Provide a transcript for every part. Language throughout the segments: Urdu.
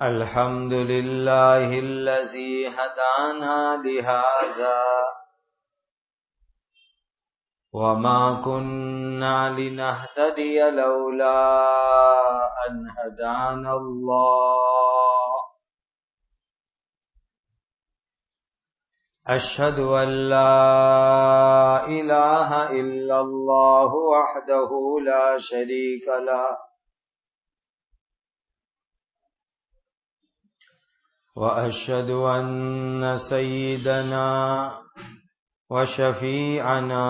الحمد لله الذي هدانا لهذا وما كنا لنهتدي لولا أن هدانا الله أشهد أن لا إله إلا الله وحده لا شريك له وأشهد أن سيدنا وشفيعنا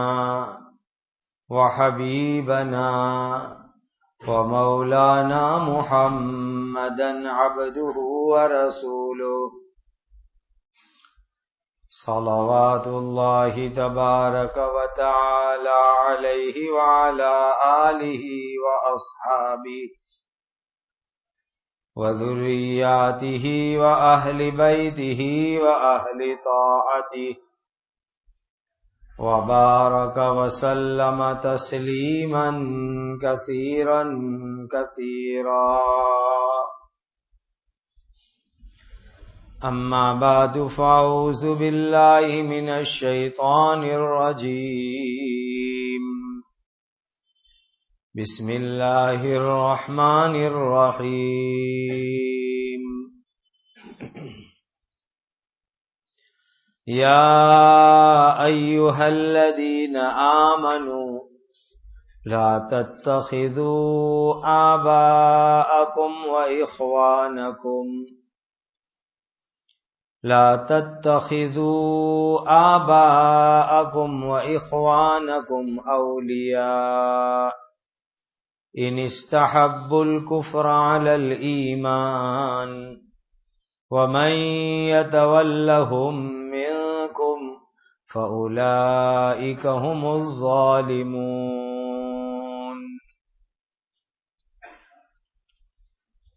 وحبيبنا ومولانا محمدا عبده ورسوله صلوات الله تبارك وتعالى عليه وعلى آله وأصحابه وذرياته وأهل بيته وأهل طاعته وبارك وسلم تسليما كثيرا كثيرا أما بعد فأعوذ بالله من الشيطان الرجيم بسم الله الرحمن الرحيم يا أيها الذين آمنوا لا تتخذوا آباءكم وإخوانكم أولياء إن استحبوا الكفر على الإيمان ومن يتولهم منكم فأولئك هم الظالمون.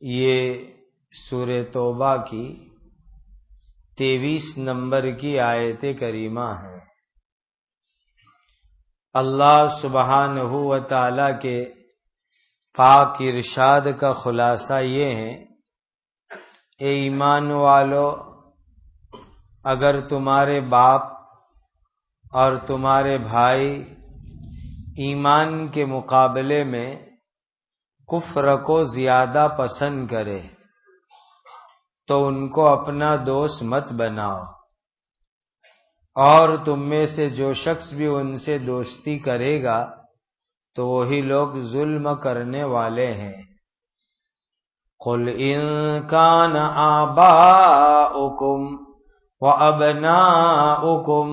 یہ سورہ توبہ کی 23 نمبر کی آیت کریمہ ہے. اللہ سبحانہ و تعالی کے پاک ارشاد کا خلاصہ یہ ہے، اے ایمان والو، اگر تمہارے باپ اور تمہارے بھائی ایمان کے مقابلے میں کفر کو زیادہ پسند کرے تو ان کو اپنا دوست مت بناؤ، اور تم میں سے جو شخص بھی ان سے دوستی کرے گا تو وہی لوگ ظلم کرنے والے ہیں. قل ان کان آباؤکم وابناؤکم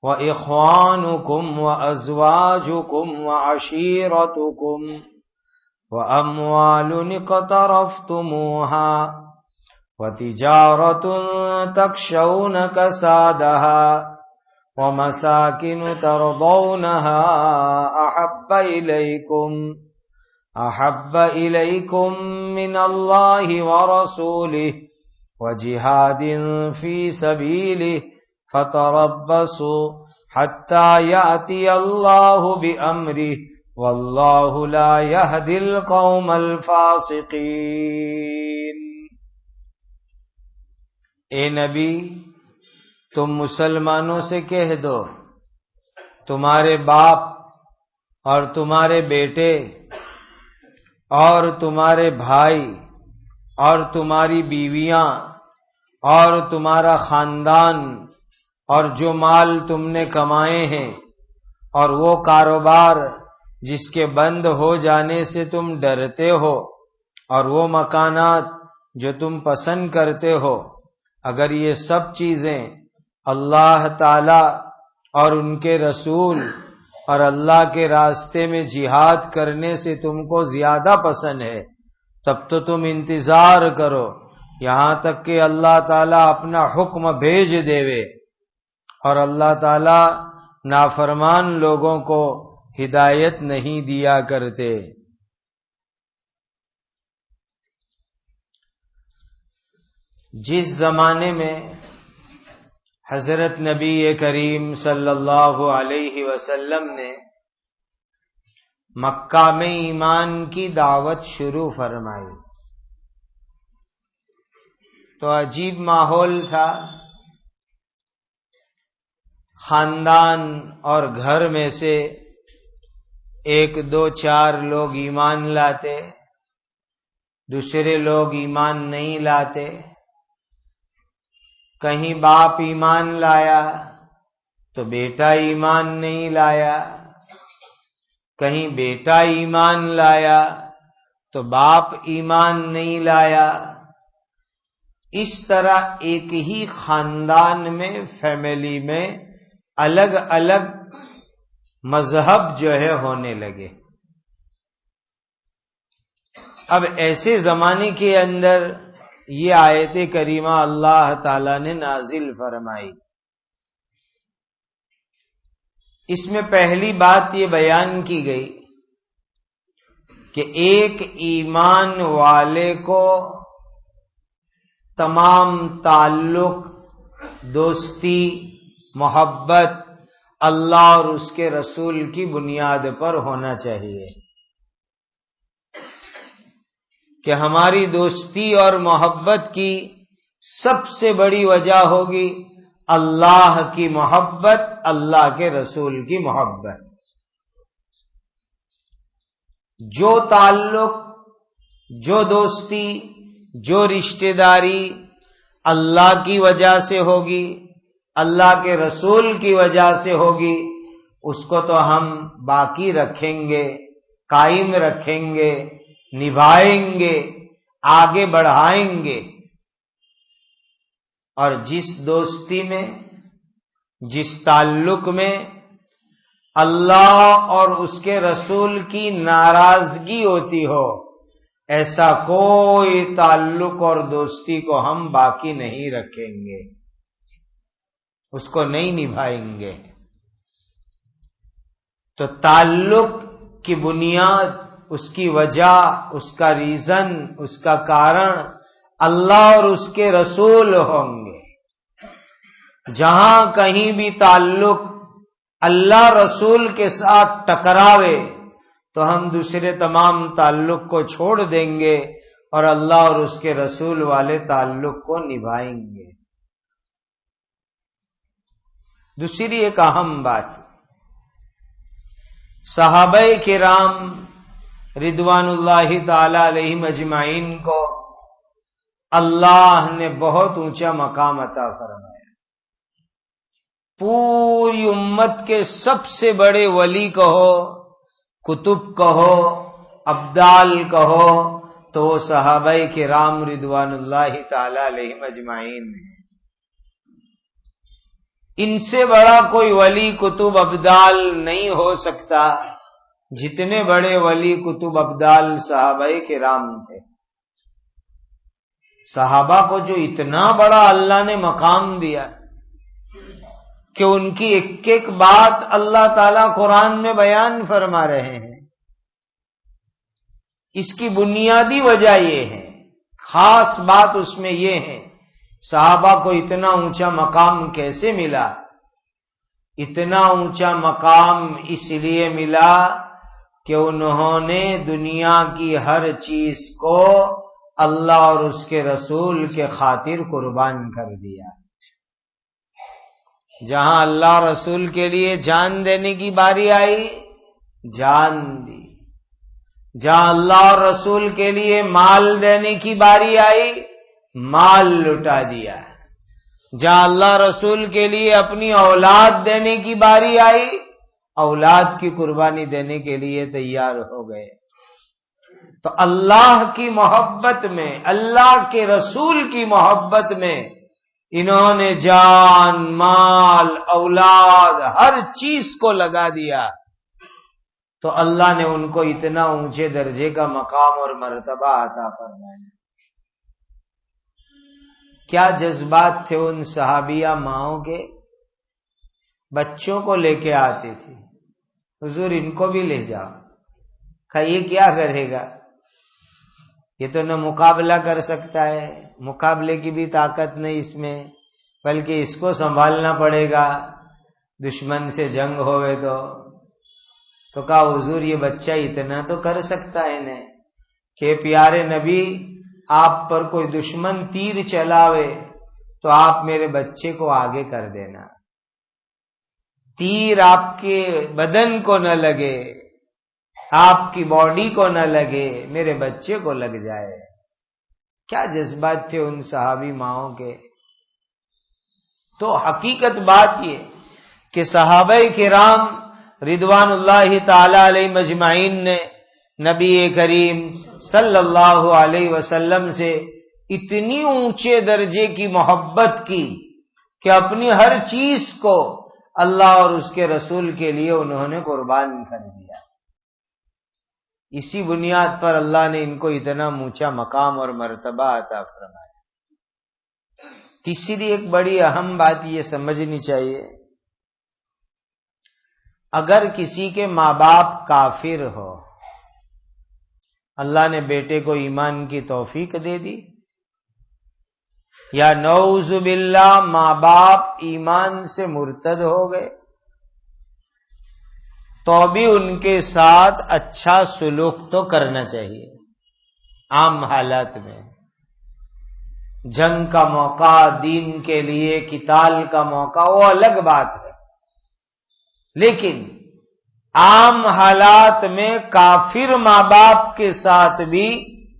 واخوانکم وازواجکم وعشیرتکم واموال اقترفتموها وتجارة تخشون كسادها ومساكن ترضونها أحب إليكم من الله ورسوله وجهاد في سبيله فتربصوا حتى يأتي الله بأمره والله لا يهدي القوم الفاسقين. اے نبی، تم مسلمانوں سے کہہ دو، تمہارے باپ اور تمہارے بیٹے اور تمہارے بھائی اور تمہاری بیویاں اور تمہارا خاندان اور جو مال تم نے کمائے ہیں اور وہ کاروبار جس کے بند ہو جانے سے تم ڈرتے ہو اور وہ مکانات جو تم پسند کرتے ہو، اگر یہ سب چیزیں اللہ تعالی اور ان کے رسول اور اللہ کے راستے میں جہاد کرنے سے تم کو زیادہ پسند ہے، تب تو تم انتظار کرو یہاں تک کہ اللہ تعالیٰ اپنا حکم بھیج دیوے. اور اللہ تعالیٰ نافرمان لوگوں کو ہدایت نہیں دیا کرتے. جس زمانے میں حضرت نبی کریم صلی اللہ علیہ وسلم نے مکہ میں ایمان کی دعوت شروع فرمائی، تو عجیب ماحول تھا. خاندان اور گھر میں سے 1 2 4 لوگ ایمان لاتے، دوسرے لوگ ایمان نہیں لاتے. کہیں باپ ایمان لایا تو بیٹا ایمان نہیں لایا، کہیں بیٹا ایمان لایا تو باپ ایمان نہیں لایا. اس طرح ایک ہی خاندان میں، فیملی میں الگ الگ مذہب جو ہے ہونے لگے. اب ایسے زمانے کے اندر یہ آیت کریمہ اللہ تعالی نے نازل فرمائی. اس میں پہلی بات یہ بیان کی گئی کہ ایک ایمان والے کو تمام تعلق، دوستی، محبت اللہ اور اس کے رسول کی بنیاد پر ہونا چاہیے. کہ ہماری دوستی اور محبت کی سب سے بڑی وجہ ہوگی اللہ کی محبت، اللہ کے رسول کی محبت. جو تعلق، جو دوستی، جو رشتہ داری اللہ کی وجہ سے ہوگی، اللہ کے رسول کی وجہ سے ہوگی، اس کو تو ہم باقی رکھیں گے، قائم رکھیں گے، نبھائیں گے، آگے بڑھائیں گے. اور جس دوستی میں، جس تعلق میں اللہ اور اس کے رسول کی ناراضگی ہوتی ہو، ایسا کوئی تعلق اور دوستی کو ہم باقی نہیں رکھیں گے، اس کو نہیں نبھائیں گے. تو تعلق کی بنیاد، اس کی وجہ، اس کا ریزن، اس کا کارن اللہ اور اس کے رسول ہوں گے. جہاں کہیں بھی تعلق اللہ رسول کے ساتھ ٹکراوے تو ہم دوسرے تمام تعلق کو چھوڑ دیں گے اور اللہ اور اس کے رسول والے تعلق کو نبھائیں گے. دوسری ایک اہم بات، صحابہ کرام رضوان اللہ تعالی علیہم اجمعین کو اللہ نے بہت اونچا مقام عطا فرمایا. پوری امت کے سب سے بڑے ولی کہو، کتب کہو، ابدال کہو تو وہ صحابہ کرام رضوان اللہ تعالی علیہم اجمعین ہیں. ان سے بڑا کوئی ولی کتب ابدال نہیں ہو سکتا جتنے بڑے ولی کتب ابدال صحابہ کرام تھے. صحابہ کو جو اتنا بڑا اللہ نے مقام دیا کہ ان کی ایک ایک بات اللہ تعالیٰ قرآن میں بیان فرما رہے ہیں. اس کی بنیادی وجہ یہ ہے، خاص بات اس میں یہ ہے، صحابہ کو اتنا اونچا مقام کیسے ملا؟ اتنا اونچا مقام اس لیے ملا کہ انہوں نے دنیا کی ہر چیز کو اللہ اور اس کے رسول کے خاطر قربان کر دیا. جہاں اللہ رسول کے لیے جان دینے کی باری آئی، جان دی. جہاں اللہ اور رسول کے لیے مال دینے کی باری آئی، مال لٹا دیا. جہاں اللہ رسول کے لیے اپنی اولاد دینے کی باری آئی، اولاد کی قربانی دینے کے لیے تیار ہو گئے. تو اللہ کی محبت میں، اللہ کے رسول کی محبت میں انہوں نے جان، مال، اولاد، ہر چیز کو لگا دیا. تو اللہ نے ان کو اتنا اونچے درجے کا مقام اور مرتبہ عطا فرمایا. کیا جذبات تھے ان صحابیہ ماؤں کے؟ بچوں کو لے کے آتے تھے، حضور ان کو بھی لے جاؤ. کہا یہ کیا کرے گا؟ یہ تو نہ مقابلہ کر سکتا ہے، مقابلے کی بھی طاقت نہیں اس میں، بلکہ اس کو سنبھالنا پڑے گا دشمن سے جنگ ہوئے تو کہا حضور یہ بچہ اتنا تو کر سکتا ہے نا کہ پیارے نبی آپ پر کوئی دشمن تیر چلاوے تو آپ میرے بچے کو آگے کر دینا، تیر آپ کے بدن کو نہ لگے، آپ کی باڈی کو نہ لگے، میرے بچے کو لگ جائے۔ کیا جذبات تھے ان صحابی ماؤں کے۔ تو حقیقت بات یہ کہ صحابہ کرام رضوان اللہ تعالی علیہ مجمعین نے نبی کریم صلی اللہ علیہ وسلم سے اتنی اونچے درجے کی محبت کی کہ اپنی ہر چیز کو اللہ اور اس کے رسول کے لیے انہوں نے قربان کر دیا۔ اسی بنیاد پر اللہ نے ان کو اتنا اونچا مقام اور مرتبہ عطا فرمایا۔ تیسری ایک بڑی اہم بات یہ سمجھنی چاہیے، اگر کسی کے ماں باپ کافر ہو، اللہ نے بیٹے کو ایمان کی توفیق دے دی، یا نعوذ باللہ ماں باپ ایمان سے مرتد ہو گئے، تو بھی ان کے ساتھ اچھا سلوک تو کرنا چاہیے۔ عام حالات میں جنگ کا موقع، دین کے لیے قتال کا موقع، وہ الگ بات ہے، لیکن عام حالات میں کافر ماں باپ کے ساتھ بھی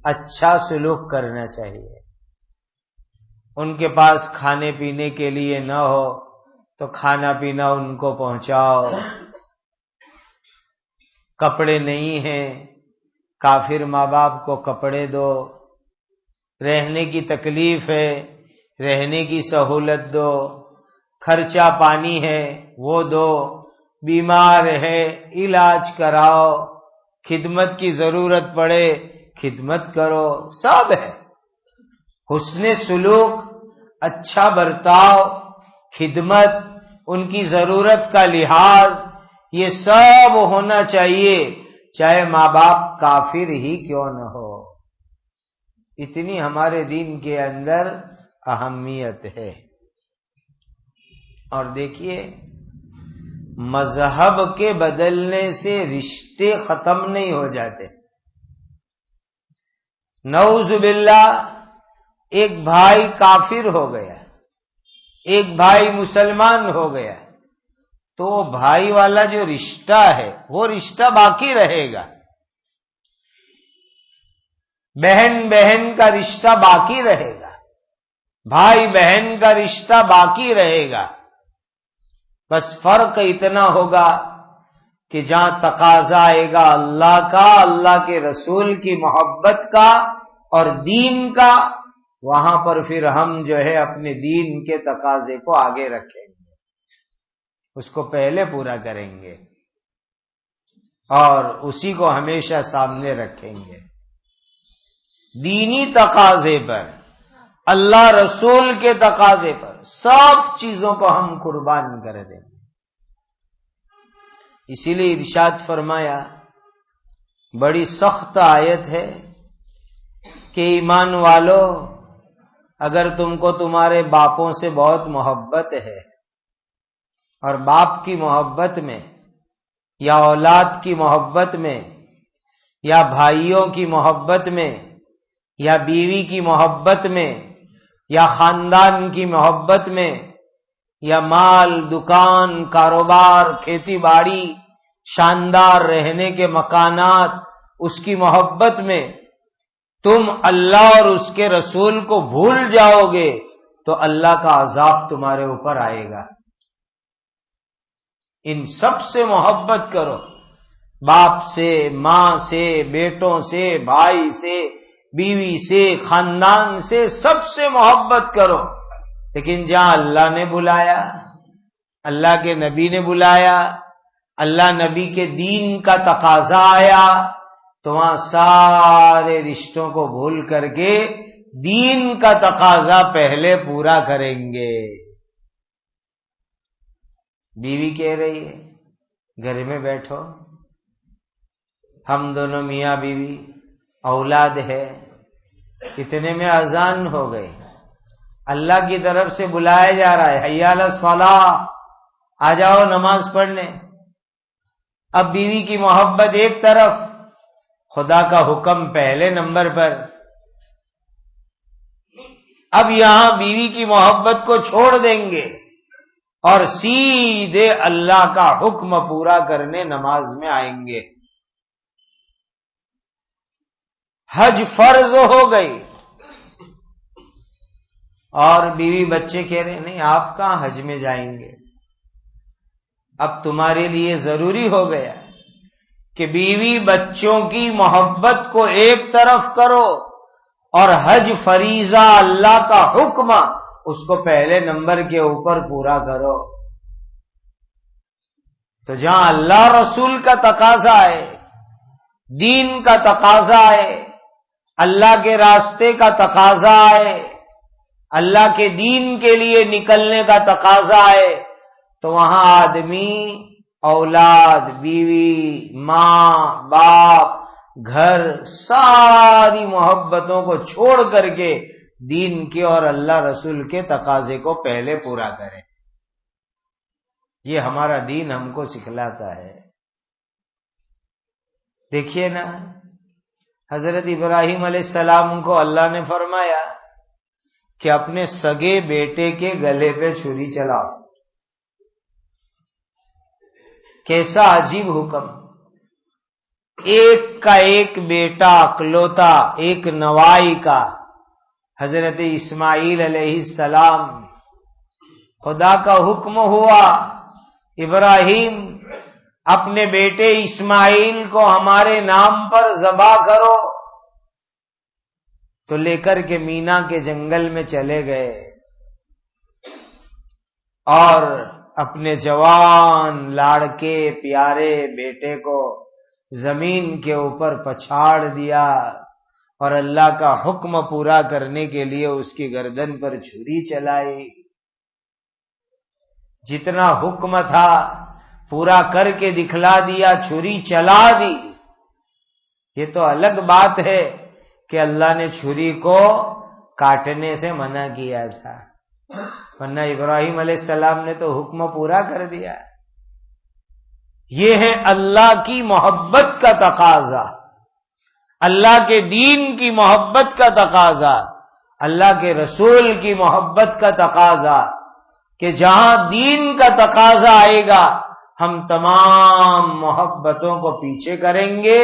اچھا سلوک کرنا چاہیے۔ ان کے پاس کھانے پینے کے لیے نہ ہو تو کھانا پینا ان کو پہنچاؤ، کپڑے نہیں ہیں کافر ماں باپ کو کپڑے دو، رہنے کی تکلیف ہے رہنے کی سہولت دو، خرچہ پانی ہے وہ دو، بیمار ہے علاج کراؤ، خدمت کی ضرورت پڑے خدمت کرو، سب ہے۔ حسن سلوک، اچھا برتاؤ، خدمت، ان کی ضرورت کا لحاظ، یہ سب ہونا چاہیے، چاہے ماں باپ کافر ہی کیوں نہ ہو۔ اتنی ہمارے دین کے اندر اہمیت ہے۔ اور دیکھیے، مذہب کے بدلنے سے رشتے ختم نہیں ہو جاتے۔ نعوذ باللہ ایک بھائی کافر ہو گیا، ایک بھائی مسلمان ہو گیا، تو بھائی والا جو رشتہ ہے وہ رشتہ باقی رہے گا، بہن بہن کا رشتہ باقی رہے گا، بھائی بہن کا رشتہ باقی رہے گا۔ بس فرق اتنا ہوگا کہ جہاں تقاضا آئے گا اللہ کا، اللہ کے رسول کی محبت کا اور دین کا، وہاں پر پھر ہم جو ہے اپنے دین کے تقاضے کو آگے رکھیں گے، اس کو پہلے پورا کریں گے اور اسی کو ہمیشہ سامنے رکھیں گے۔ دینی تقاضے پر، اللہ رسول کے تقاضے پر سب چیزوں کو ہم قربان کر دیں گے۔ اسی لیے ارشاد فرمایا، بڑی سخت آیت ہے کہ ایمان والو، اگر تم کو تمہارے باپوں سے بہت محبت ہے، اور باپ کی محبت میں یا اولاد کی محبت میں یا بھائیوں کی محبت میں یا بیوی کی محبت میں یا خاندان کی محبت میں یا مال، دکان، کاروبار، کھیتی باڑی، شاندار رہنے کے مکانات، اس کی محبت میں تم اللہ اور اس کے رسول کو بھول جاؤ گے تو اللہ کا عذاب تمہارے اوپر آئے گا۔ ان سب سے محبت کرو، باپ سے، ماں سے، بیٹوں سے، بھائی سے، بیوی سے، خاندان سے، سب سے محبت کرو، لیکن جہاں اللہ نے بلایا، اللہ کے نبی نے بلایا، اللہ نبی کے دین کا تقاضا آیا، تو وہاں سارے رشتوں کو بھول کر کے دین کا تقاضا پہلے پورا کریں گے۔ بیوی کہہ رہی ہے گھر میں بیٹھو، ہم دونوں میاں بیوی، اولاد ہے، اتنے میں اذان ہو گئی، اللہ کی طرف سے بلایا جا رہا ہے، حی علی الصلاۃ، آ جاؤ نماز پڑھنے۔ اب بیوی کی محبت ایک طرف، خدا کا حکم پہلے نمبر پر، اب یہاں بیوی کی محبت کو چھوڑ دیں گے اور سیدھے اللہ کا حکم پورا کرنے نماز میں آئیں گے. حج فرض ہو گئی اور بیوی بچے کہہ رہے نہیں آپ کہاں حج میں جائیں گے. اب تمہارے لیے ضروری ہو گیا کہ بیوی بچوں کی محبت کو ایک طرف کرو اور حج فریضہ اللہ کا حکم اس کو پہلے نمبر کے اوپر پورا کرو. تو جہاں اللہ رسول کا تقاضا ہے، دین کا تقاضا ہے، اللہ کے راستے کا تقاضا ہے، اللہ کے دین کے لیے نکلنے کا تقاضا ہے، تو وہاں آدمی اولاد، بیوی، ماں، باپ، گھر، ساری محبتوں کو چھوڑ کر کے دین کے اور اللہ رسول کے تقاضے کو پہلے پورا کریں. یہ ہمارا دین ہم کو سکھلاتا ہے. دیکھیے نا، حضرت ابراہیم علیہ السلام کو اللہ نے فرمایا کہ اپنے سگے بیٹے کے گلے پہ چھری چلاؤ. کیسا عجیب حکم. ایک کا ایک بیٹا اکلوتا، ایک نوائی کا، حضرت اسماعیل علیہ السلام. خدا کا حکم ہوا ابراہیم اپنے بیٹے اسماعیل کو ہمارے نام پر ذبح کرو. تو لے کر کے مینا کے جنگل میں چلے گئے اور اپنے جوان لاڑکے پیارے بیٹے کو زمین کے اوپر پچھاڑ دیا اور اللہ کا حکم پورا کرنے کے لیے اس کی گردن پر چھری چلائی. جتنا حکم تھا پورا کر کے دکھلا دیا، چھری چلا دی. یہ تو الگ بات ہے کہ اللہ نے چھری کو کاٹنے سے منع کیا تھا، ورنہ ابراہیم علیہ السلام نے تو حکم پورا کر دیا. یہ ہے اللہ کی محبت کا تقاضا، اللہ کے دین کی محبت کا تقاضا، اللہ کے رسول کی محبت کا تقاضا، کہ جہاں دین کا تقاضا آئے گا ہم تمام محبتوں کو پیچھے کریں گے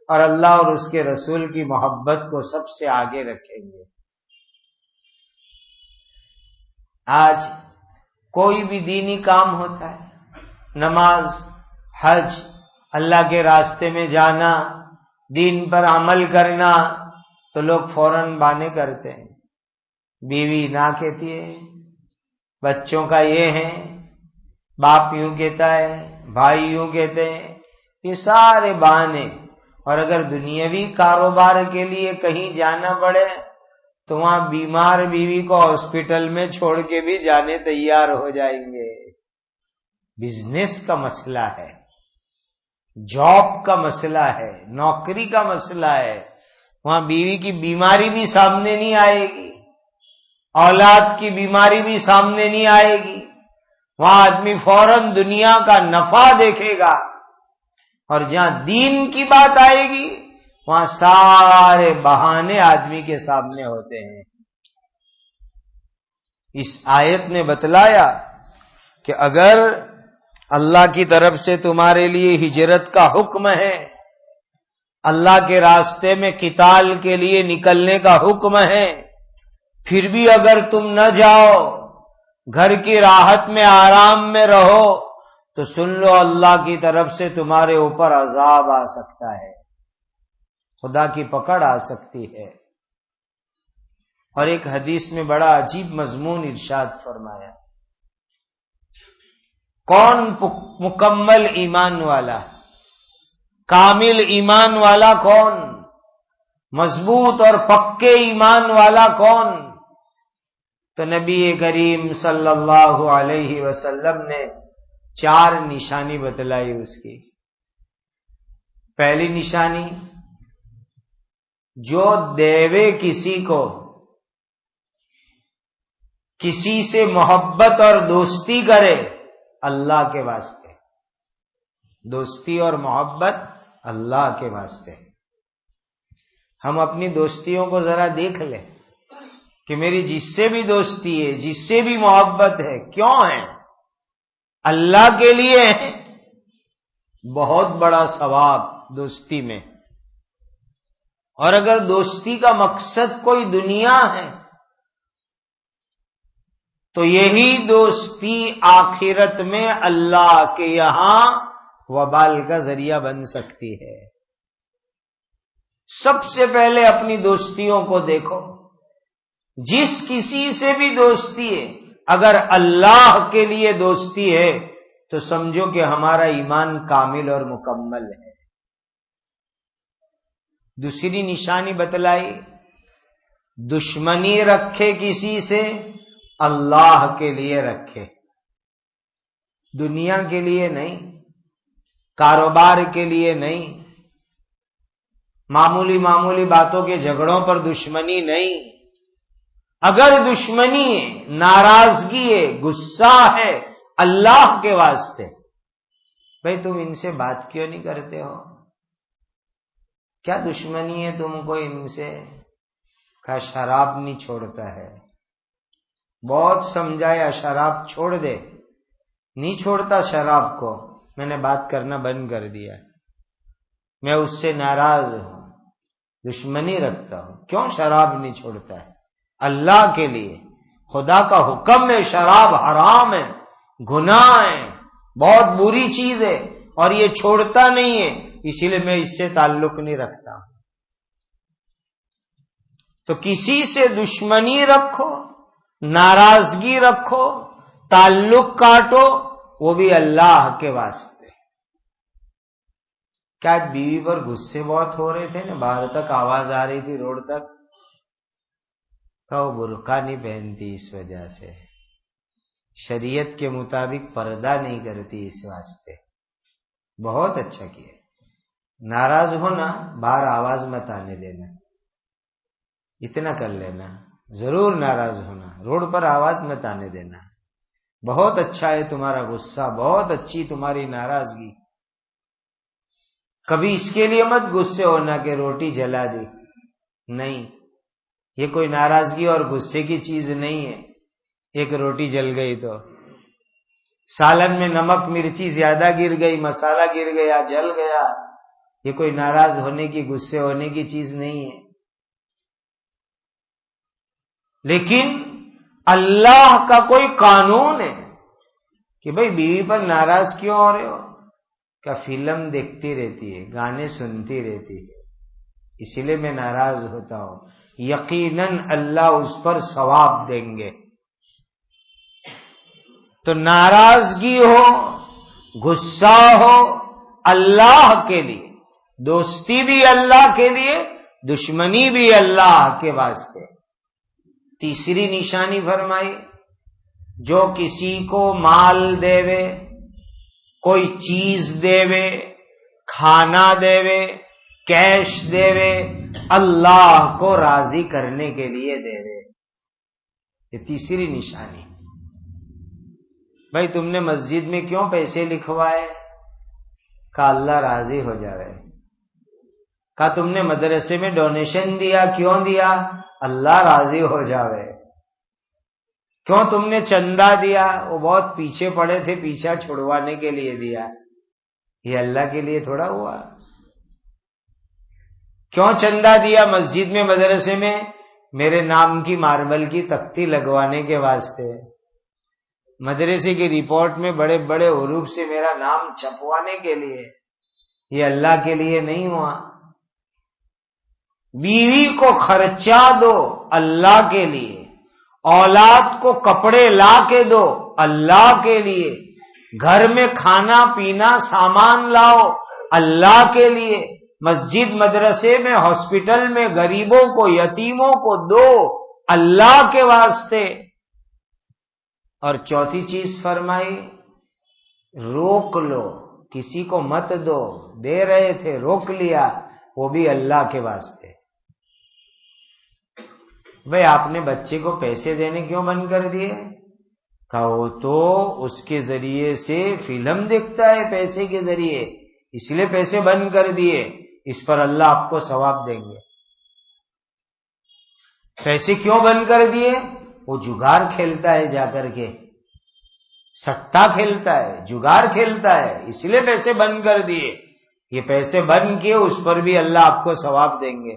اور اللہ اور اس کے رسول کی محبت کو سب سے آگے رکھیں گے. آج کوئی بھی دینی کام ہوتا ہے، نماز، حج، اللہ کے راستے میں جانا، دین پر عمل کرنا، تو لوگ فوراً بہانے کرتے ہیں. بیوی نہ کہتی ہے، بچوں کا یہ ہے، باپ یوں کہتا ہے، بھائی یوں کہتے ہیں، یہ سارے بہانے. اور اگر دنیاوی کاروبار کے لیے کہیں جانا پڑے تو وہاں بیمار بیوی کو ہاسپٹل میں چھوڑ کے بھی جانے تیار ہو جائیں گے. بزنس کا مسئلہ ہے، جاب کا مسئلہ ہے، نوکری کا مسئلہ ہے، وہاں بیوی کی بیماری بھی سامنے نہیں آئے گی، اولاد کی بیماری بھی سامنے نہیں آئے گی. وہاں آدمی فوراً دنیا کا نفع دیکھے گا، اور جہاں دین کی بات آئے گی وہاں سارے بہانے آدمی کے سامنے ہوتے ہیں. اس آیت نے بتلایا کہ اگر اللہ کی طرف سے تمہارے لیے ہجرت کا حکم ہے، اللہ کے راستے میں قتال کے لیے نکلنے کا حکم ہے، پھر بھی اگر تم نہ جاؤ، گھر کی راحت میں آرام میں رہو، تو سن لو اللہ کی طرف سے تمہارے اوپر عذاب آ سکتا ہے، خدا کی پکڑ آ سکتی ہے. اور ایک حدیث میں بڑا عجیب مضمون ارشاد فرمایا، کون مکمل ایمان والا، کامل ایمان والا کون، مضبوط اور پکے ایمان والا کون؟ تو نبی کریم صلی اللہ علیہ وسلم نے 4 نشانی بتلائی اس کی. پہلی نشانی، جو دیوے کسی کو کسی سے محبت اور دوستی کرے اللہ کے واسطے، دوستی اور محبت اللہ کے واسطے. ہم اپنی دوستیوں کو ذرا دیکھ لیں، کہ میری جس سے بھی دوستی ہے، جس سے بھی محبت ہے، کیوں ہے؟ اللہ کے لیے ہے، بہت بڑا ثواب دوستی میں۔ اور اگر دوستی کا مقصد کوئی دنیا ہے تو یہی دوستی آخرت میں اللہ کے یہاں وبال کا ذریعہ بن سکتی ہے۔ سب سے پہلے اپنی دوستیوں کو دیکھو، جس کسی سے بھی دوستی ہے، اگر اللہ کے لیے دوستی ہے تو سمجھو کہ ہمارا ایمان کامل اور مکمل ہے۔ دوسری نشانی بتلائی، دشمنی رکھے کسی سے اللہ کے لیے رکھے، دنیا کے لیے نہیں، کاروبار کے لیے نہیں، معمولی معمولی باتوں کے جھگڑوں پر دشمنی نہیں۔ اگر دشمنی ہے، ناراضگی ہے، غصہ ہے، اللہ کے واسطے، بھئی تم ان سے بات کیوں نہیں کرتے ہو؟ کیا دشمنی ہے تم کو ان سے؟ کہا شراب نہیں چھوڑتا ہے، بہت سمجھایا شراب چھوڑ دے، نہیں چھوڑتا شراب کو، میں نے بات کرنا بند کر دیا، میں اس سے ناراض ہوں، دشمنی رکھتا ہوں۔ کیوں شراب نہیں چھوڑتا ہے؟ اللہ کے لیے، خدا کا حکم ہے، شراب حرام ہے، گناہ ہے، بہت بری چیز ہے، اور یہ چھوڑتا نہیں ہے، اسی لیے میں اس سے تعلق نہیں رکھتا ہوں۔ تو کسی سے دشمنی رکھو، ناراضگی رکھو، تعلق کاٹو، وہ بھی اللہ کے واسطے۔ کیا بیوی پر غصے بہت ہو رہے تھے نا، باہر تک آواز آ رہی تھی، روڈ تک، کہ وہ برقع نہیں پہنتی اس وجہ سے، شریعت کے مطابق پردہ نہیں کرتی اس واسطے۔ بہت اچھا کیا، ناراض ہونا، باہر آواز مت آنے دینا، اتنا کر لینا، ضرور ناراض ہونا، روڈ پر آواز مت آنے دینا۔ بہت اچھا ہے تمہارا غصہ، بہت اچھی تمہاری ناراضگی، کبھی اس کے لیے مت غصے ہونا کہ روٹی جلا دی، نہیں، یہ کوئی ناراضگی اور غصے کی چیز نہیں ہے۔ ایک روٹی جل گئی تو، سالن میں نمک مرچی زیادہ گر گئی، مسالہ گر گیا، جل گیا، یہ کوئی ناراض ہونے کی، غصے ہونے کی چیز نہیں ہے۔ لیکن اللہ کا کوئی قانون ہے کہ بھئی بیوی پر ناراض کیوں ہو رہے ہو؟ کہ فلم دیکھتی رہتی ہے، گانے سنتی رہتی ہے، اسی لیے میں ناراض ہوتا ہوں۔ یقیناً اللہ اس پر ثواب دیں گے۔ تو ناراضگی ہو، غصہ ہو، اللہ کے لیے، دوستی بھی اللہ کے لیے، دشمنی بھی اللہ کے واسطے۔ تیسری نشانی فرمائی، جو کسی کو مال دیوے، کوئی چیز دیوے، کھانا دیوے، کیش دیوے، اللہ کو راضی کرنے کے لیے دیوے، یہ تیسری نشانی۔ بھائی تم نے مسجد میں کیوں پیسے لکھوائے؟ کہا اللہ راضی ہو جائے۔ کہا تم نے مدرسے میں ڈونیشن دیا، کیوں دیا؟ اللہ راضی ہو جاوے۔ کیوں تم نے چندہ دیا؟ وہ بہت پیچھے پڑے تھے، پیچھا چھڑوانے کے لیے دیا، یہ اللہ کے لیے تھوڑا ہوا۔ کیوں چندہ دیا مسجد میں، مدرسے میں؟ میرے نام کی ماربل کی تختی لگوانے کے واسطے، مدرسے کی رپورٹ میں بڑے بڑے حروف سے میرا نام چھپوانے کے لیے، یہ اللہ کے لیے نہیں ہوا۔ بیوی کو خرچہ دو اللہ کے لیے، اولاد کو کپڑے لا کے دو اللہ کے لیے، گھر میں کھانا پینا سامان لاؤ اللہ کے لیے، مسجد مدرسے میں ہاسپٹل میں غریبوں کو یتیموں کو دو اللہ کے واسطے۔ اور چوتھی چیز فرمائی، روک لو، کسی کو مت دو، دے رہے تھے روک لیا، وہ بھی اللہ کے واسطے۔ بھئی آپ نے بچے کو پیسے دینے کیوں بند کر دیے؟ کہا وہ تو اس کے ذریعے سے فلم دیکھتا ہے، پیسے کے ذریعے، اس لیے پیسے بند کر دیے، اس پر اللہ آپ کو ثواب دیں گے۔ پیسے کیوں بند کر دیے؟ وہ جگار کھیلتا ہے، جا کر کے سٹا کھیلتا ہے، جگار کھیلتا ہے، اس لیے پیسے بند کر دیے۔ یہ پیسے بند کیے، اس پر بھی اللہ آپ کو ثواب دیں گے۔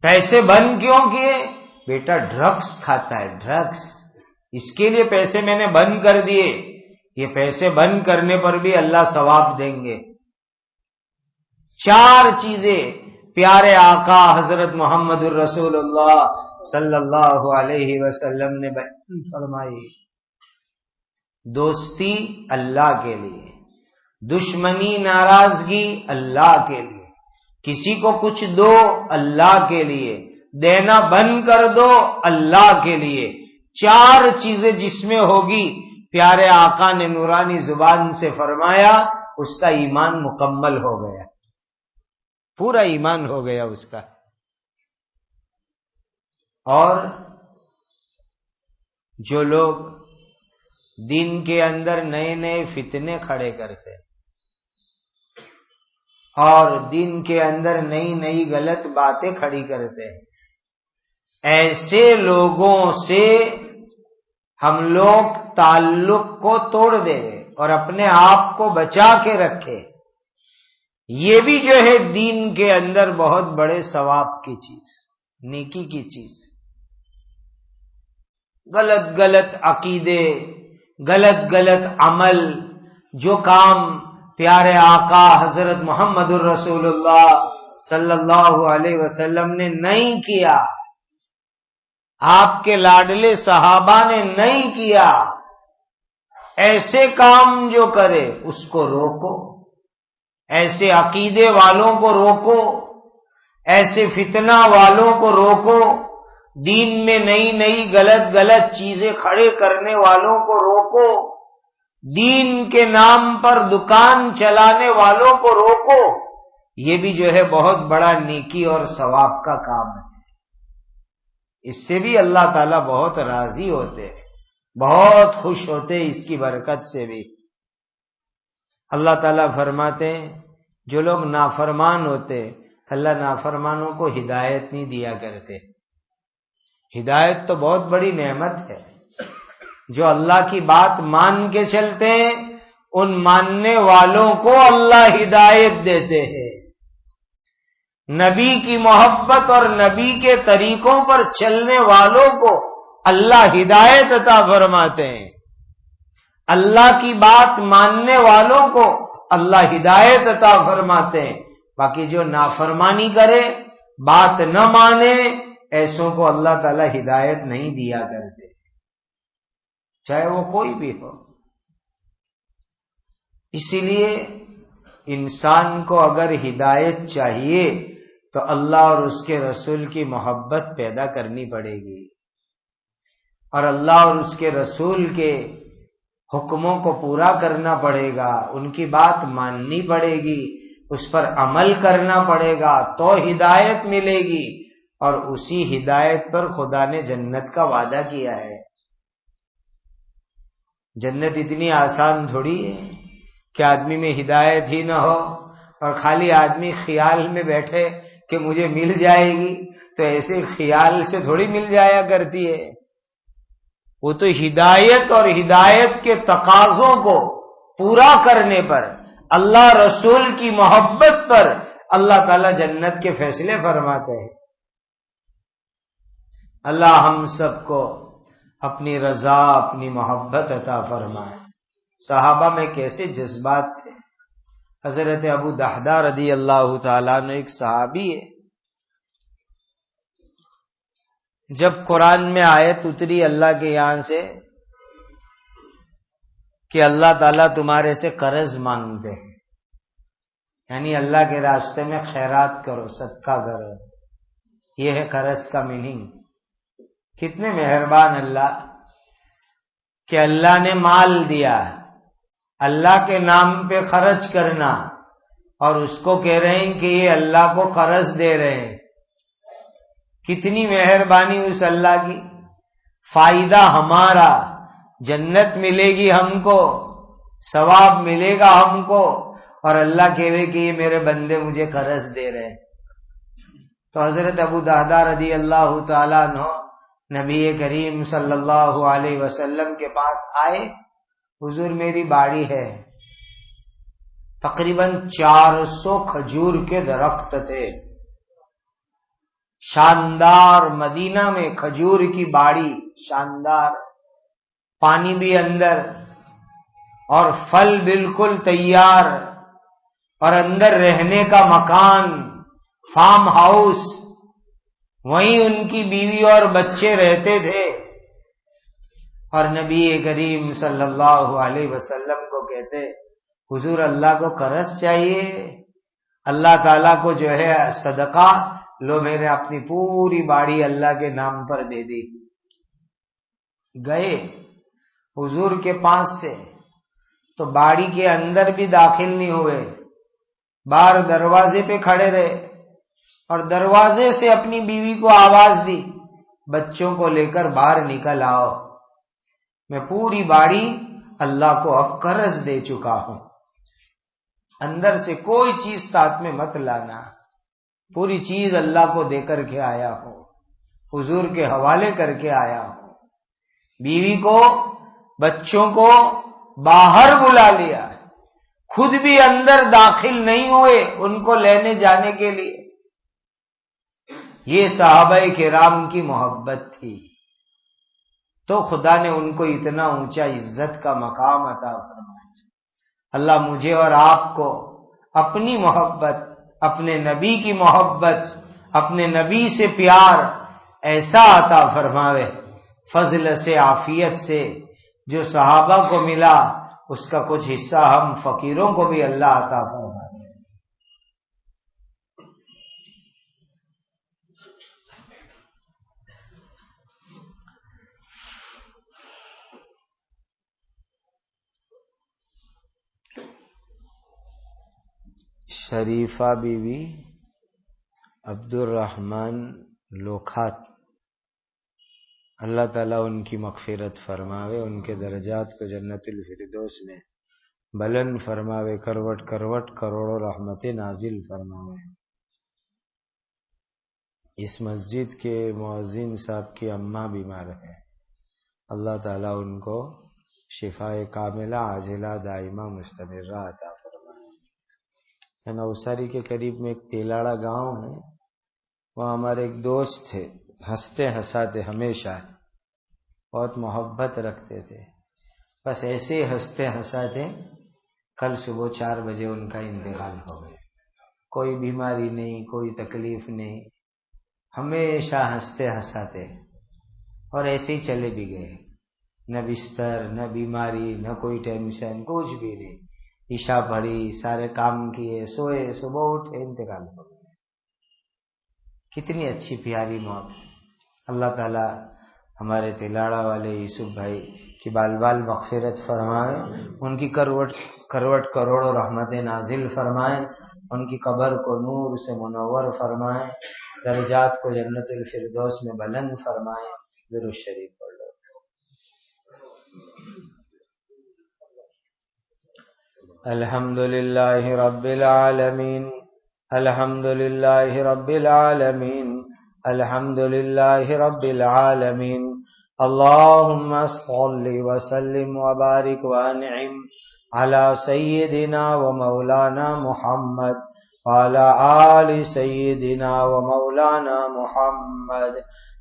پیسے بند کیوں کیے؟ بیٹا ڈرگس کھاتا ہے، ڈرگس، اس کے لیے پیسے میں نے بند کر دیے۔ یہ پیسے بند کرنے پر بھی اللہ ثواب دیں گے۔ 4 چیزیں پیارے آقا حضرت محمد الرسول اللہ صلی اللہ علیہ وسلم نے بیان فرمائی۔ دوستی اللہ کے لیے، دشمنی ناراضگی اللہ کے لیے، کسی کو کچھ دو اللہ کے لیے، دینا بند کر دو اللہ کے لیے۔ 4 چیزیں جس میں ہوگی، پیارے آقا نے نورانی زبان سے فرمایا اس کا ایمان مکمل ہو گیا، پورا ایمان ہو گیا اس کا۔ اور جو لوگ دین کے اندر نئے نئے فتنے کھڑے کرتے اور دین کے اندر نئی نئی غلط باتیں کھڑی کرتے ہیں، ایسے لوگوں سے ہم لوگ تعلق کو توڑ دیں اور اپنے آپ کو بچا کے رکھے۔ یہ بھی جو ہے دین کے اندر بہت بڑے ثواب کی چیز، نیکی کی چیز۔ غلط غلط عقیدے، غلط غلط عمل، جو کام پیارے آقا حضرت محمد الرسول اللہ صلی اللہ علیہ وسلم نے نہیں کیا، آپ کے لاڈلے صحابہ نے نہیں کیا، ایسے کام جو کرے اس کو روکو، ایسے عقیدے والوں کو روکو، ایسے فتنہ والوں کو روکو، دین میں نئی نئی غلط غلط چیزیں کھڑے کرنے والوں کو روکو، دین کے نام پر دکان چلانے والوں کو روکو۔ یہ بھی جو ہے بہت بڑا نیکی اور ثواب کا کام ہے، اس سے بھی اللہ تعالیٰ بہت راضی ہوتے ہیں، بہت خوش ہوتے ہیں، اس کی برکت سے بھی۔ اللہ تعالیٰ فرماتے ہیں جو لوگ نافرمان ہوتے، اللہ نافرمانوں کو ہدایت نہیں دیا کرتے۔ ہدایت تو بہت بڑی نعمت ہے، جو اللہ کی بات مان کے چلتے ہیں ان ماننے والوں کو اللہ ہدایت دیتے ہیں۔ نبی کی محبت اور نبی کے طریقوں پر چلنے والوں کو اللہ ہدایت عطا فرماتے ہیں، اللہ کی بات ماننے والوں کو اللہ ہدایت عطا فرماتے ہیں۔ باقی جو نافرمانی کرے، بات نہ مانے، ایسوں کو اللہ تعالی ہدایت نہیں دیا کرتے، چاہے وہ کوئی بھی ہو۔ اسی لیے انسان کو اگر ہدایت چاہیے تو اللہ اور اس کے رسول کی محبت پیدا کرنی پڑے گی، اور اللہ اور اس کے رسول کے حکموں کو پورا کرنا پڑے گا، ان کی بات ماننی پڑے گی، اس پر عمل کرنا پڑے گا، تو ہدایت ملے گی۔ اور اسی ہدایت پر خدا نے جنت کا وعدہ کیا ہے۔ جنت اتنی آسان تھوڑی ہے کہ آدمی میں ہدایت ہی نہ ہو اور خالی آدمی خیال میں بیٹھے کہ مجھے مل جائے گی، تو ایسے خیال سے تھوڑی مل جایا کرتی ہے۔ وہ تو ہدایت اور ہدایت کے تقاضوں کو پورا کرنے پر، اللہ رسول کی محبت پر اللہ تعالی جنت کے فیصلے فرماتے ہیں۔ اللہ ہم سب کو اپنی رضا، اپنی محبت عطا فرمائے۔ صحابہ میں کیسے جذبات تھے۔ حضرت ابو دحدہ رضی اللہ تعالیٰ عنہ ایک صحابی ہے، جب قرآن میں آیت اتری اللہ کے یہاں سے کہ اللہ تعالیٰ تمہارے سے قرض مانگتے ہیں، یعنی اللہ کے راستے میں خیرات کرو، صدقہ کرو، یہ ہے قرض کا میننگ۔ کتنے مہربان اللہ کہ اللہ نے مال دیا، اللہ کے نام پہ خرچ کرنا، اور اس کو کہہ رہے ہیں کہ یہ اللہ کو قرض دے رہے ہیں۔ کتنی مہربانی اس اللہ کی، فائدہ ہمارا، جنت ملے گی ہم کو، ثواب ملے گا ہم کو، اور اللہ کہے کہ یہ میرے بندے مجھے قرض دے رہے ہیں۔ تو حضرت ابو دہدہ رضی اللہ تعالیٰ عنہ نبی کریم صلی اللہ علیہ وسلم کے پاس آئے، حضور میری باڑی ہے، تقریباً 400 کھجور کے درخت تھے، شاندار، مدینہ میں کھجور کی باڑی شاندار، پانی بھی اندر اور پھل بالکل تیار، اور اندر رہنے کا مکان، فارم ہاؤس، وہیں ان کی بیوی اور بچے رہتے تھے۔ اور نبی کریم صلی اللہ علیہ وسلم کو کہتے، حضور اللہ کو قرض چاہیے، اللہ تعالیٰ کو جو ہے صدقہ لو، میں نے اپنی پوری باڑی اللہ کے نام پر دے دی۔ گئے حضور کے پاس سے تو باڑی کے اندر بھی داخل نہیں ہوئے، باہر دروازے پہ کھڑے رہے اور دروازے سے اپنی بیوی کو آواز دی، بچوں کو لے کر باہر نکل آؤ، میں پوری باڑی اللہ کو اب قرض دے چکا ہوں، اندر سے کوئی چیز ساتھ میں مت لانا، پوری چیز اللہ کو دے کر کے آیا ہوں، حضور کے حوالے کر کے آیا ہوں۔ بیوی کو، بچوں کو باہر بلا لیا، خود بھی اندر داخل نہیں ہوئے ان کو لینے جانے کے لیے۔ یہ صحابہ کرام کی محبت تھی، تو خدا نے ان کو اتنا اونچا عزت کا مقام عطا فرمایا۔ اللہ مجھے اور آپ کو اپنی محبت، اپنے نبی کی محبت، اپنے نبی سے پیار ایسا عطا فرماوے، فضل سے، عافیت سے، جو صحابہ کو ملا اس کا کچھ حصہ ہم فقیروں کو بھی اللہ عطا فرمائے۔ شریفہ بیوی عبد الرحمن لوکھات، اللہ تعالیٰ ان کی مغفرت فرماوے، ان کے درجات کو جنت الفردوس میں بلند فرماوے، کروٹ کروٹ کروڑوں رحمتیں نازل فرماوے۔ اس مسجد کے مؤذن صاحب کی اماں بیمار ہے، اللہ تعالیٰ ان کو شفاء کاملہ عاجلہ دائمہ مستمرہ عطا فرمائے۔ نوساری کے قریب میں ایک تیلاڑا گاؤں ہے، وہ ہمارے ایک دوست تھے، ہنستے ہنساتے ہمیشہ، بہت محبت رکھتے تھے، بس ایسے ہی ہنستے ہنساتے کل صبح 4 بجے ان کا انتقال ہو گیا۔ کوئی بیماری نہیں، کوئی تکلیف نہیں، ہمیشہ ہنستے ہنساتے، اور ایسے ہی چلے بھی گئے، نہ بستر، نہ بیماری، نہ کوئی ٹینشن، کچھ بھی نہیں، عشاء پڑھی، سارے کام کیے، سوئے، صبح اٹھے، انتقال ہو گئے۔ کتنی اچھی پیاری موت۔ اللہ تعالیٰ ہمارے تلاڑا والے یوسف بھائی کی بال بال مغفرت فرمائے، ان کی کروٹ کروٹ کروڑوں رحمتیں نازل فرمائے، ان کی قبر کو نور سے منور فرمائے، درجات کو جنت الفردوس میں بلند فرمائے۔ درود شریف پڑھ لو۔ الحمدللہ رب العالمین، الحمدللہ رب العالمین، الحمدللہ رب العالمین، اللہم صل وسلم وبارک وانعم علی سیدنا و مولانا محمد وعلی آل سیدنا و مولانا محمد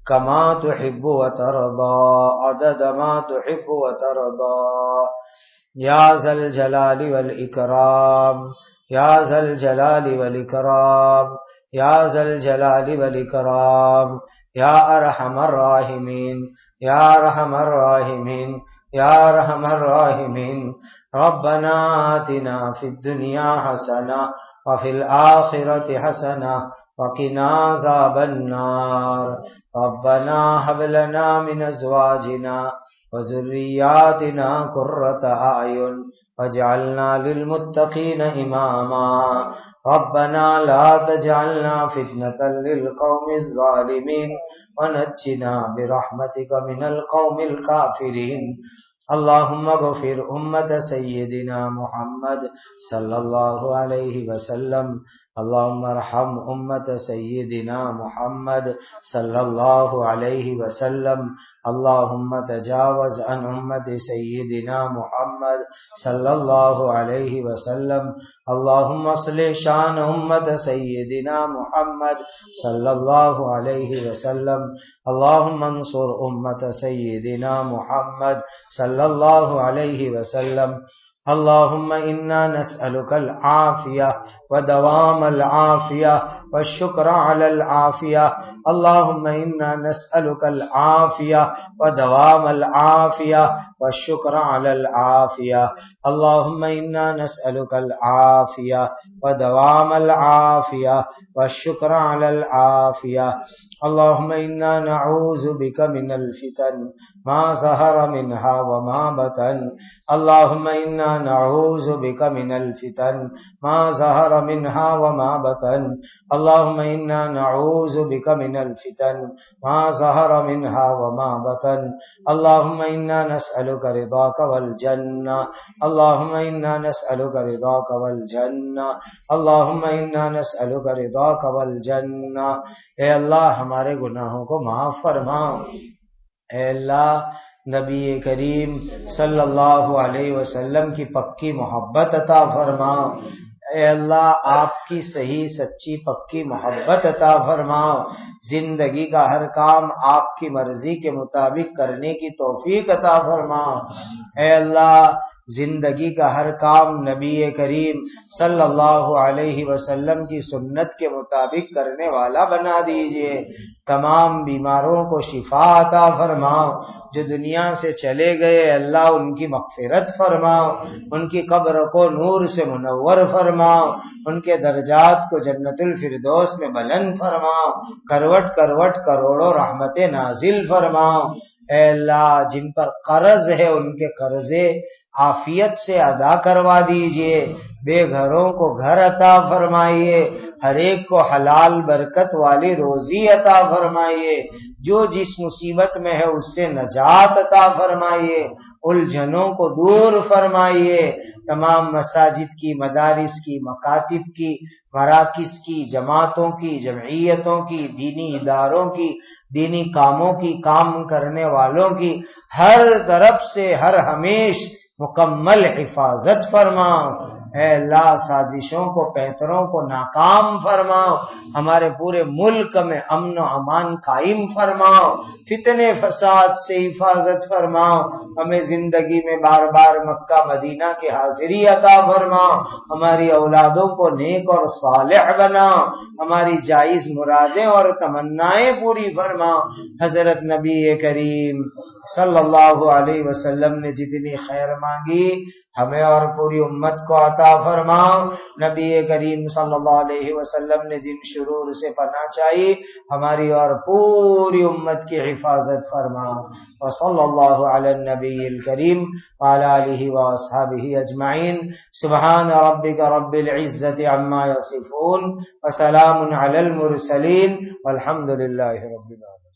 کما تحب و ترضا عدد ما تحب و ترضا یا ذا الجلال والاکرام، یا ذا الجلال والاکرام، یا ذا الجلال والاکرام، یا ارحم الراحمین، یا ارحم الراحمین، یا ارحم الراحمین۔ ربنا آتنا فی الدنیا حسنہ وفی الآخرۃ حسنہ وقنا عذاب النار۔ ربنا هب لنا من ازواجنا وذریاتنا قرۃ اعین واجعلنا للمتقین اماما۔ ربنا لا تجعلنا فتنة للقوم الظالمین ونجنا برحمتک من القوم الکافرین۔ اللہم اغفر امت سیدنا محمد صلی اللہ علیہ وسلم، اللهم ارحم امت سیدنا محمد صلی اللہ علیہ وسلم. اللهم تجاوز عن امت سیدنا محمد صلی اللہ علیہ وسلم. اللهم اصلح شان امت سیدنا محمد صلی اللہ علیہ وسلم. اللهم انصر امت سیدنا محمد صلی اللہ علیہ وسلم. اللهم إنا نسألك العافية ودوام العافية والشكر على العافية. اللهم إنا نسألك العافية ودوام العافية والشكر على العافية. اللهم إنا نسألك العافية ودوام العافية والشكر على العافية. اللهم إنا نعوذ بك من الفتن ما ظهر منها وما بطن. اللهم إنا نعوذ بك من الفتن ما ظهر منها وما بطن. اللهم إنا نعوذ بك من الفتن ما ظهر منها وما بطن. اللهم إنا نسألك رضاك والجنة. اللهم إنا نسألك رضاك والجنة. اللهم إنا نسألك رضاك والجنة. اے اللہ ہمارے گناہوں کو معاف فرما. اے اللہ نبی کریم صلی اللہ علیہ وسلم کی پکی محبت عطا فرما. اے اللہ آپ کی صحیح سچی پکی محبت عطا فرما. زندگی کا ہر کام آپ کی مرضی کے مطابق کرنے کی توفیق عطا فرما. اے اللہ زندگی کا ہر کام نبی کریم صلی اللہ علیہ وسلم کی سنت کے مطابق کرنے والا بنا دیجئے. تمام بیماروں کو شفا عطا فرماؤ. جو دنیا سے چلے گئے اللہ ان کی مغفرت فرماؤ. ان کی قبر کو نور سے منور فرماؤ. ان کے درجات کو جنت الفردوس میں بلند فرماؤ. کروٹ کروٹ کروڑوں رحمت نازل فرماؤ. اے اللہ جن پر قرض ہے ان کے قرضے عافیت سے ادا کروا دیجئے. بے گھروں کو گھر عطا فرمائیے. ہر ایک کو حلال برکت والی روزی عطا فرمائیے. جو جس مصیبت میں ہے اس سے نجات عطا فرمائیے. الجھنوں کو دور فرمائیے. تمام مساجد کی، مدارس کی، مکاتب کی، مراکز کی، جماعتوں کی، جمعیتوں کی، دینی اداروں کی، دینی کاموں کی، کام کرنے والوں کی ہر طرف سے ہر ہمیش مکمل حفاظت فرماؤ. اے اللہ سازشوں کو، پیتروں کو ناکام فرماؤ. ہمارے پورے ملک میں امن و امان قائم فرماؤ. فتنے فساد سے حفاظت فرماؤ. ہمیں زندگی میں بار بار مکہ مدینہ کی حاضری عطا فرماؤ. ہماری اولادوں کو نیک اور صالح بناؤ. ہماری جائز مرادیں اور تمنائیں پوری فرماؤ. حضرت نبی کریم صلی اللہ علیہ وسلم نے جتنی خیر مانگی ہمیں اور پوری امت کو عطا فرماؤ. نبی کریم صلی اللہ علیہ وسلم نے جن شرور سے پناہ چاہی ہماری اور پوری امت کی حفاظت فرماؤ. وصلی اللہ علی النبی الکریم وعلی آلہ واصحابہ اجمعین. سبحان ربک رب العزۃ عما یصفون وسلام علی المرسلین والحمد للہ رب العالمین.